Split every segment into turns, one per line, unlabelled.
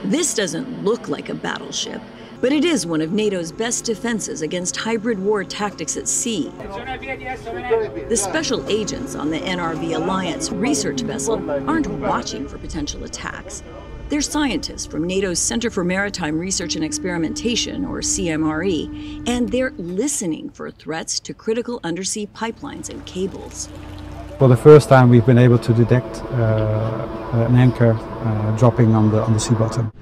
This doesn't look like a battleship, but it is one of NATO's best defenses against hybrid war tactics at sea. The special agents on the NRV Alliance research vessel aren't watching for potential attacks. They're scientists from NATO's Center for Maritime Research and Experimentation, or CMRE, and they're listening for threats to critical undersea pipelines and cables.
For the first time, we've been able to detect an anchor dropping on the sea bottom.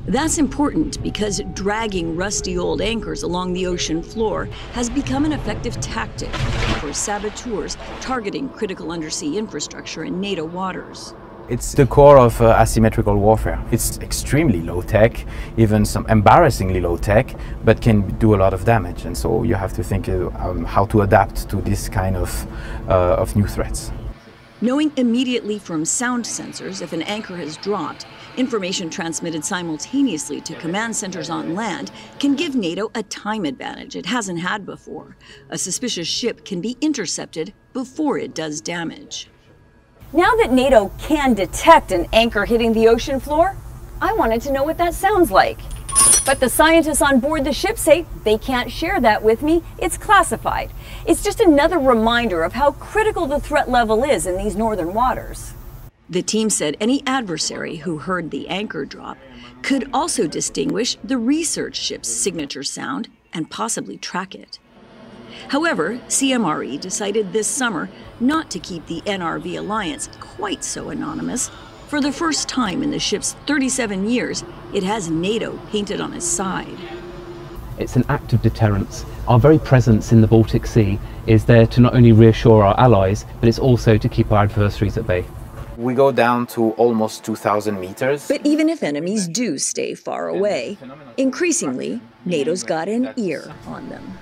That's important because dragging rusty old anchors along the ocean floor has become an effective tactic for saboteurs targeting critical undersea infrastructure in NATO waters.
It's the core of asymmetrical warfare. It's extremely low-tech, even some embarrassingly low-tech, but can do a lot of damage. And so you have to think how to adapt to this kind of new threats.
Knowing immediately from sound sensors if an anchor has dropped, information transmitted simultaneously to command centers on land can give NATO a time advantage it hasn't had before. A suspicious ship can be intercepted before it does damage.
Now that NATO can detect an anchor hitting the ocean floor, I wanted to know what that sounds like. But the scientists on board the ship say they can't share that with me. It's classified. It's just another reminder of how critical the threat level is in these northern waters.
The team said any adversary who heard the anchor drop could also distinguish the research ship's signature sound and possibly track it. However, CMRE decided this summer not to keep the NRV Alliance quite so anonymous. For the first time in the ship's 37 years, it has NATO painted on its side.
It's an act of deterrence. Our very presence in the Baltic Sea is there to not only reassure our allies, but it's also to keep our adversaries at bay.
We go down to almost 2,000 meters.
But even if enemies do stay far away, increasingly, NATO's got an ear on them.